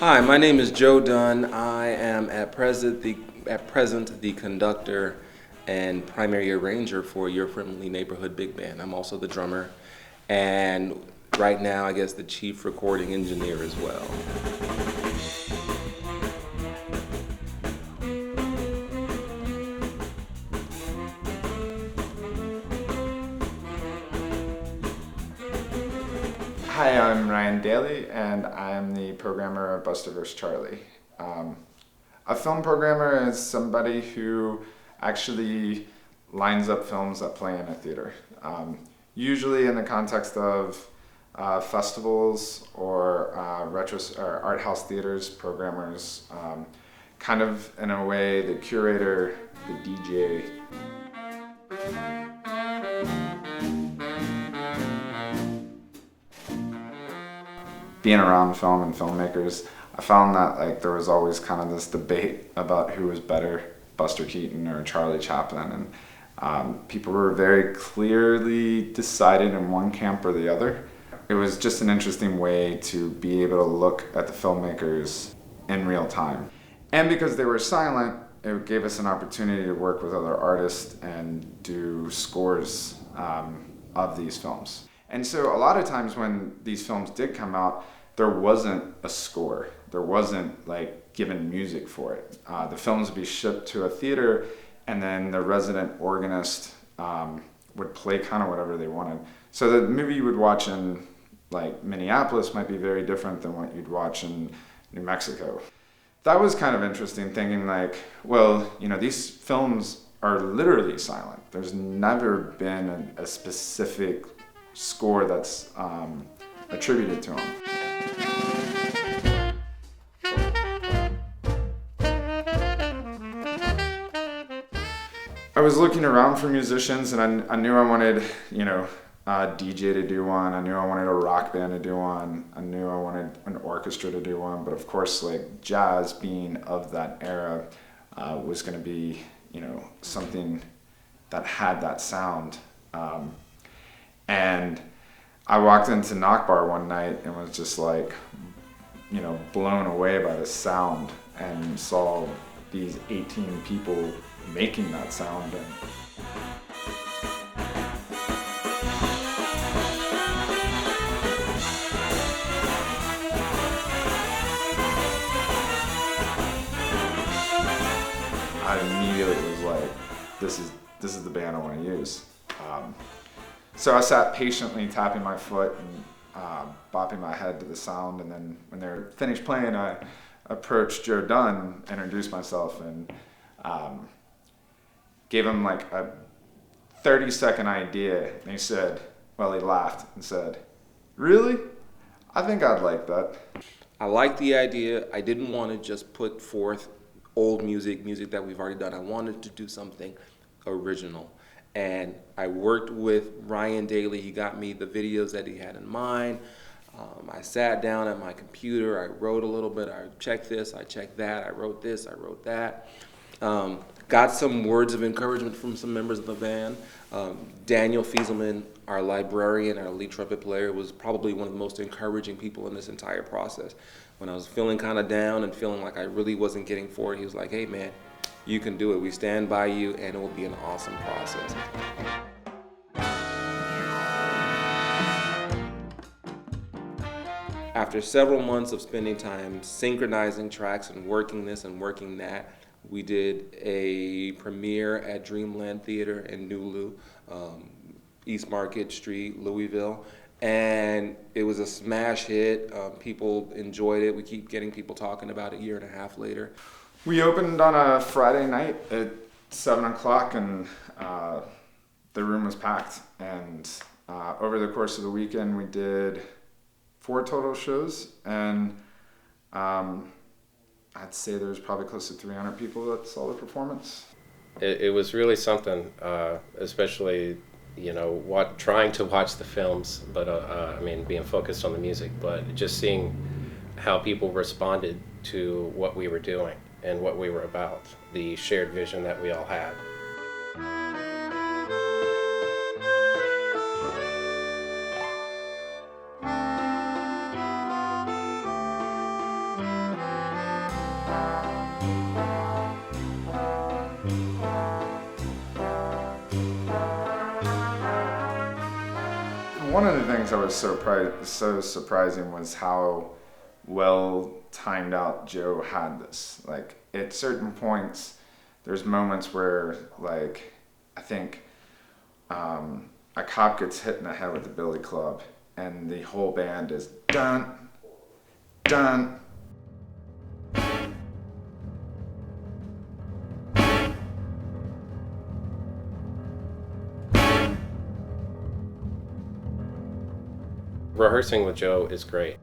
Hi, my name is Joe Dunn. I am at present the conductor and primary arranger for Your Friendly Neighborhood Big Band. I'm also the drummer, and right now, I guess the chief recording engineer as well. Hi, I'm Ryan Daly, and I'm the programmer of Buster vs. Charlie. Um, a film programmer is somebody who actually lines up films that play in a theater, usually in the context of festivals or or art house theaters. Programmers, kind of in a way, the curator, the DJ. Being around film and filmmakers, I found that there was always kind of this debate about who was better, Buster Keaton or Charlie Chaplin, and people were very clearly decided in one camp or the other. It was just an interesting way to be able to look at the filmmakers in real time. And because they were silent, it gave us an opportunity to work with other artists and do scores of these films. And so a lot of times when these films did come out, there wasn't a score. There wasn't given music for it. The films would be shipped to a theater, and then the resident organist would play kind of whatever they wanted. So the movie you would watch in Minneapolis might be very different than what you'd watch in New Mexico. That was kind of interesting, thinking these films are literally silent. There's never been a specific score that's attributed to him. I was looking around for musicians, and I knew I wanted, a DJ to do one. I knew I wanted a rock band to do one. I knew I wanted an orchestra to do one. But of course, jazz being of that era was going to be, something that had that sound. And I walked into Knock Bar one night and was just blown away by the sound, and saw these 18 people making that sound. And I immediately was like, this is the band I want to use. So I sat patiently tapping my foot and bopping my head to the sound, and then when they were finished playing, I approached Joe Dunn, introduced myself, and gave him a 30-second idea, and he laughed and said, "Really? I think I'd like that." I like the idea. I didn't want to just put forth old music that we've already done. I wanted to do something original. And I worked with Ryan Daly. He got me the videos that he had in mind. I sat down at my computer. I wrote a little bit. I checked this. I checked that. I wrote this. I wrote that. Got some words of encouragement from some members of the band. Daniel Fieselman, our librarian, our lead trumpet player, was probably one of the most encouraging people in this entire process. When I was feeling kind of down and feeling like I really wasn't getting forward, he was like, "Hey man, you can do it. We stand by you, and it will be an awesome process." After several months of spending time synchronizing tracks and working this and working that, we did a premiere at Dreamland Theater in Nulu, East Market Street, Louisville, and it was a smash hit. People enjoyed it. We keep getting people talking about it a year and a half later. We opened on a Friday night at 7 o'clock, and the room was packed. And over the course of the weekend, we did 4 total shows, and I'd say there was probably close to 300 people that saw the performance. It was really something, especially, trying to watch the films, but being focused on the music, but just seeing how people responded to what we were doing and what we were about, the shared vision that we all had. things that was so surprising was how well timed out Joe had this. Like at certain points, there's moments where like I think a cop gets hit in the head with a billy club, and the whole band is dun dun. Rehearsing with Joe is great.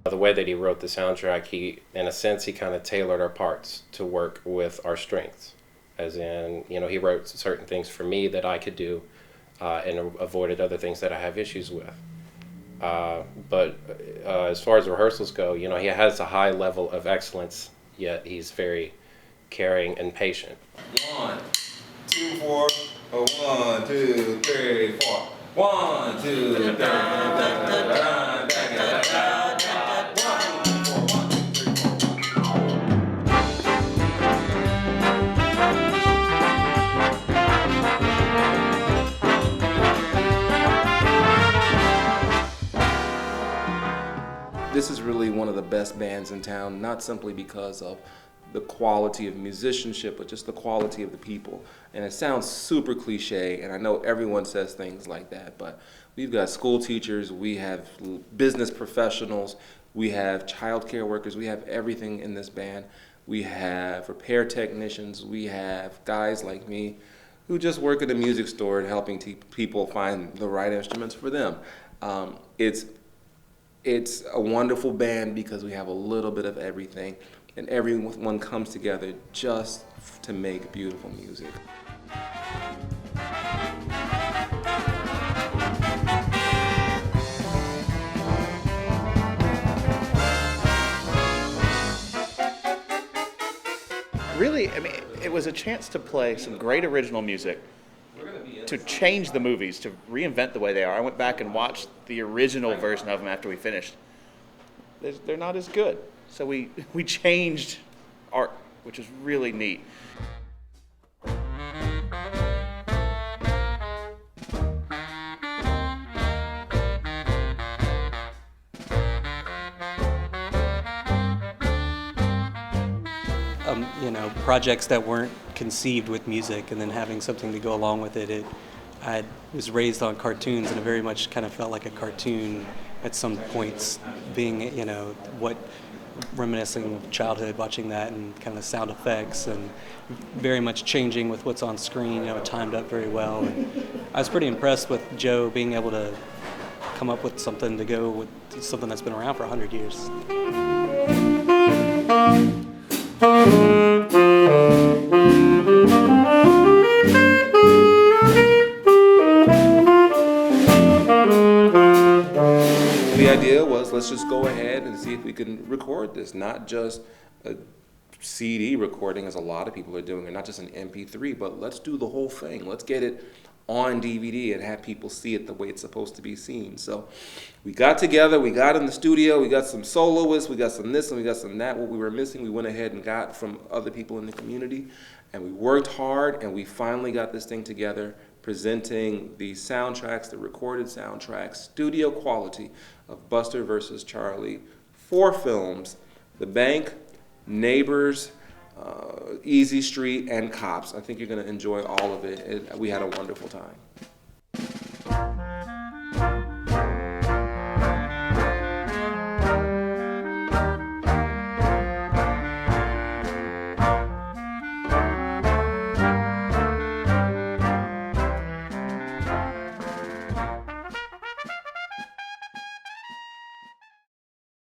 The way that he wrote the soundtrack, in a sense, he kind of tailored our parts to work with our strengths. As in, he wrote certain things for me that I could do and avoided other things that I have issues with. But as far as rehearsals go, he has a high level of excellence, yet he's very caring and patient. 1, 2, 4. 1, 2, 3, 4. 1, 2, 3, This is really one of the best bands in town, not simply because of the quality of musicianship, but just the quality of the people. And it sounds super cliche, and I know everyone says things like that, but we've got school teachers, we have business professionals, we have childcare workers, we have everything in this band. We have repair technicians, we have guys like me who just work at a music store and helping people find the right instruments for them. It's a wonderful band because we have a little bit of everything, and everyone comes together just to make beautiful music. Really, I mean, it was a chance to play some great original music, to change the movies, to reinvent the way they are. I went back and watched the original version of them after we finished. They're not as good. So we changed art, which is really neat. Projects that weren't conceived with music and then having something to go along with it. I was raised on cartoons, and it very much kind of felt like a cartoon at some points, being, what reminiscing of childhood, watching that and kind of the sound effects, and very much changing with what's on screen, it timed up very well. And I was pretty impressed with Joe being able to come up with something to go with something that's been around for 100 years. The idea was, let's just go ahead and see if we can record this, not just a CD recording as a lot of people are doing, or not just an MP3, but let's do the whole thing. Let's get it on DVD and have people see it the way it's supposed to be seen. So we got together, we got in the studio, we got some soloists, we got some this and we got some that. What we were missing, we went ahead and got from other people in the community, and we worked hard, and we finally got this thing together, presenting the soundtracks, the recorded soundtracks, studio quality of Buster vs. Charlie, 4 films: The Bank, Neighbors, Easy Street, and Cops. I think you're going to enjoy all of it. We had a wonderful time.